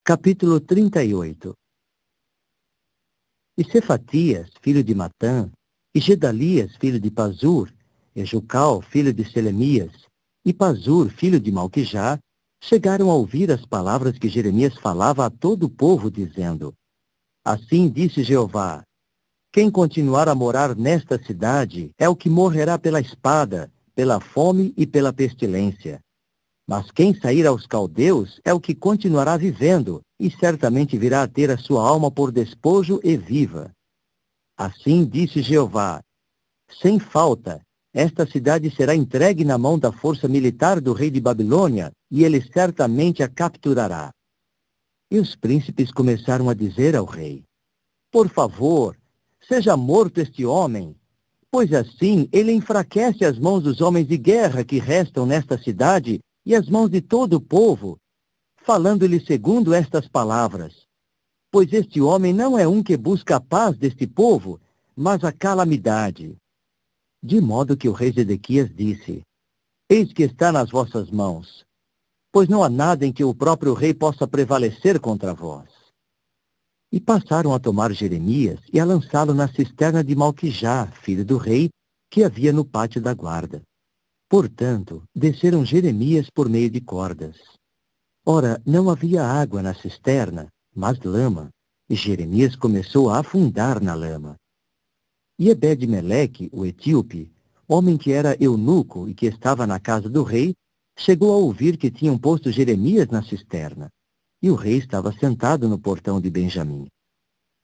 Capítulo 38. E Cefatias, filho de Matã, e Gedalias, filho de Pazur, e Jucal, filho de Selemias, e Pazur, filho de Malquijá, chegaram a ouvir as palavras que Jeremias falava a todo o povo, dizendo: Assim disse Jeová: Quem continuar a morar nesta cidade é o que morrerá pela espada, pela fome e pela pestilência. Mas quem sair aos caldeus é o que continuará vivendo, e certamente virá a ter a sua alma por despojo e viva. Assim disse Jeová: Sem falta, esta cidade será entregue na mão da força militar do rei de Babilônia, e ele certamente a capturará. E os príncipes começaram a dizer ao rei: Por favor, seja morto este homem, pois assim ele enfraquece as mãos dos homens de guerra que restam nesta cidade e as mãos de todo o povo, falando-lhe segundo estas palavras. Pois este homem não é um que busca a paz deste povo, mas a calamidade. De modo que o rei Zedequias disse: Eis que está nas vossas mãos, pois não há nada em que o próprio rei possa prevalecer contra vós. E passaram a tomar Jeremias e a lançá-lo na cisterna de Malquijá, filho do rei, que havia no pátio da guarda. Portanto, desceram Jeremias por meio de cordas. Ora, não havia água na cisterna, mas lama, e Jeremias começou a afundar na lama. E Ebed-Meleque, o etíope, homem que era eunuco e que estava na casa do rei, chegou a ouvir que tinham posto Jeremias na cisterna, e o rei estava sentado no portão de Benjamim.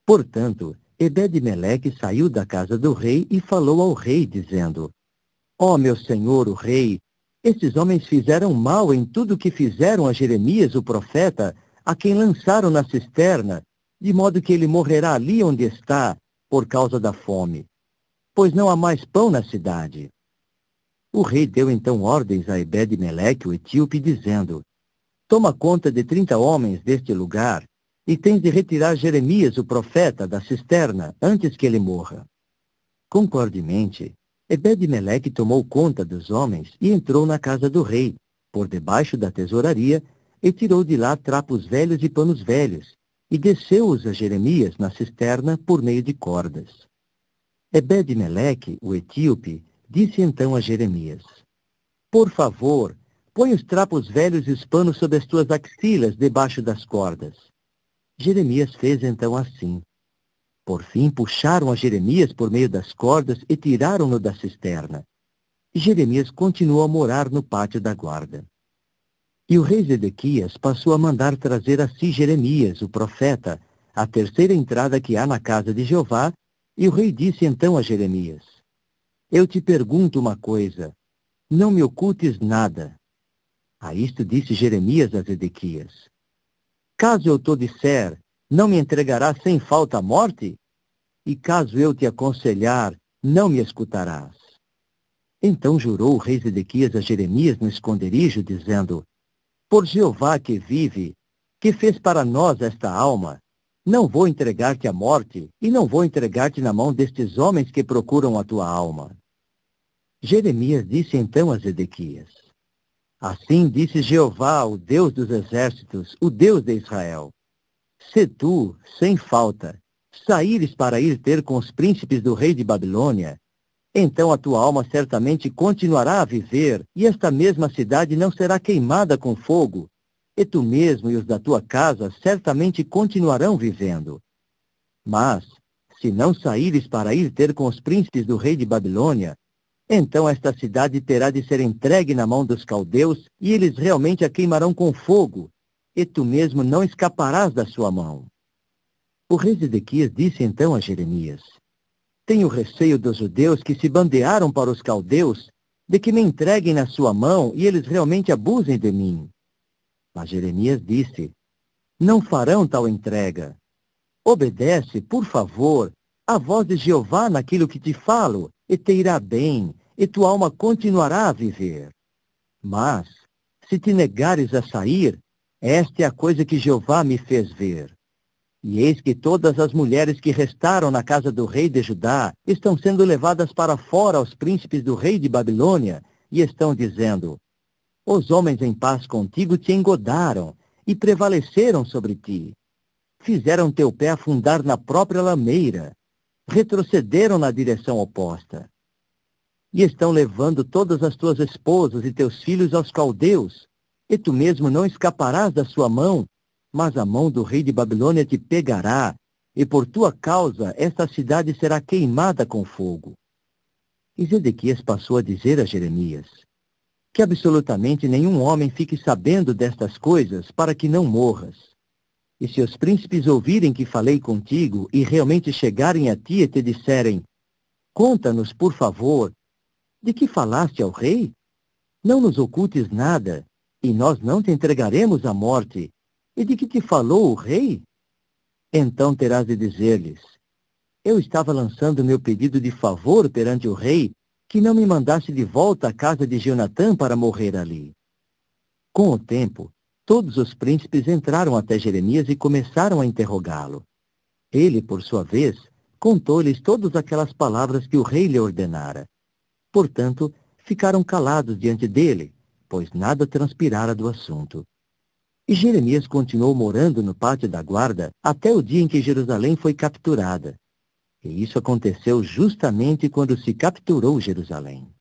Portanto, Ebed-Meleque saiu da casa do rei e falou ao rei, dizendo: Ó meu senhor, o rei, esses homens fizeram mal em tudo o que fizeram a Jeremias, o profeta, a quem lançaram na cisterna, de modo que ele morrerá ali onde está, por causa da fome, pois não há mais pão na cidade. O rei deu então ordens a Ebed-Meleque, o etíope, dizendo: Toma conta de 30 homens deste lugar, e tens de retirar Jeremias, o profeta, da cisterna, antes que ele morra. Concordemente, Ebed-Meleque tomou conta dos homens e entrou na casa do rei, por debaixo da tesouraria, e tirou de lá trapos velhos e panos velhos, e desceu-os a Jeremias na cisterna por meio de cordas. Ebed-Meleque, o etíope, disse então a Jeremias: Por favor, põe os trapos velhos e os panos sob as tuas axilas, debaixo das cordas. Jeremias fez então assim. Por fim, puxaram a Jeremias por meio das cordas e tiraram-no da cisterna. E Jeremias continuou a morar no pátio da guarda. E o rei Zedequias passou a mandar trazer a si Jeremias, o profeta, a terceira entrada que há na casa de Jeová, e o rei disse então a Jeremias: Eu te pergunto uma coisa, não me ocultes nada. A isto disse Jeremias a Zedequias: Caso eu te disser, não me entregarás sem falta à morte? E caso eu te aconselhar, não me escutarás. Então jurou o rei Zedequias a Jeremias no esconderijo, dizendo: Por Jeová que vive, que fez para nós esta alma, não vou entregar-te à morte, e não vou entregar-te na mão destes homens que procuram a tua alma. Jeremias disse então a Zedequias: Assim disse Jeová, o Deus dos exércitos, o Deus de Israel: Se tu, sem falta, saíres para ir ter com os príncipes do rei de Babilônia, então a tua alma certamente continuará a viver, e esta mesma cidade não será queimada com fogo, e tu mesmo e os da tua casa certamente continuarão vivendo. Mas, se não saíres para ir ter com os príncipes do rei de Babilônia, então esta cidade terá de ser entregue na mão dos caldeus, e eles realmente a queimarão com fogo, e tu mesmo não escaparás da sua mão. O rei Zedequias disse então a Jeremias: Tenho receio dos judeus que se bandearam para os caldeus, de que me entreguem na sua mão e eles realmente abusem de mim. Mas Jeremias disse: Não farão tal entrega. Obedece, por favor, à voz de Jeová naquilo que te falo, e te irá bem, e tua alma continuará a viver. Mas, se te negares a sair, esta é a coisa que Jeová me fez ver. E eis que todas as mulheres que restaram na casa do rei de Judá estão sendo levadas para fora aos príncipes do rei de Babilônia, e estão dizendo: Os homens em paz contigo te engodaram, e prevaleceram sobre ti. Fizeram teu pé afundar na própria lameira. Retrocederam na direção oposta. E estão levando todas as tuas esposas e teus filhos aos caldeus, e tu mesmo não escaparás da sua mão, mas a mão do rei de Babilônia te pegará, e por tua causa esta cidade será queimada com fogo. E Zedequias passou a dizer a Jeremias, que absolutamente nenhum homem fique sabendo destas coisas, para que não morras. E se os príncipes ouvirem que falei contigo, e realmente chegarem a ti e te disserem, conta-nos, por favor, de que falaste ao rei? Não nos ocultes nada, e nós não te entregaremos à morte. E de que te falou o rei? Então terás de dizer-lhes, eu estava lançando meu pedido de favor perante o rei, que não me mandasse de volta à casa de Jonatã para morrer ali. Com o tempo, todos os príncipes entraram até Jeremias e começaram a interrogá-lo. Ele, por sua vez, contou-lhes todas aquelas palavras que o rei lhe ordenara. Portanto, ficaram calados diante dele, pois nada transpirara do assunto. E Jeremias continuou morando no pátio da guarda até o dia em que Jerusalém foi capturada. E isso aconteceu justamente quando se capturou Jerusalém.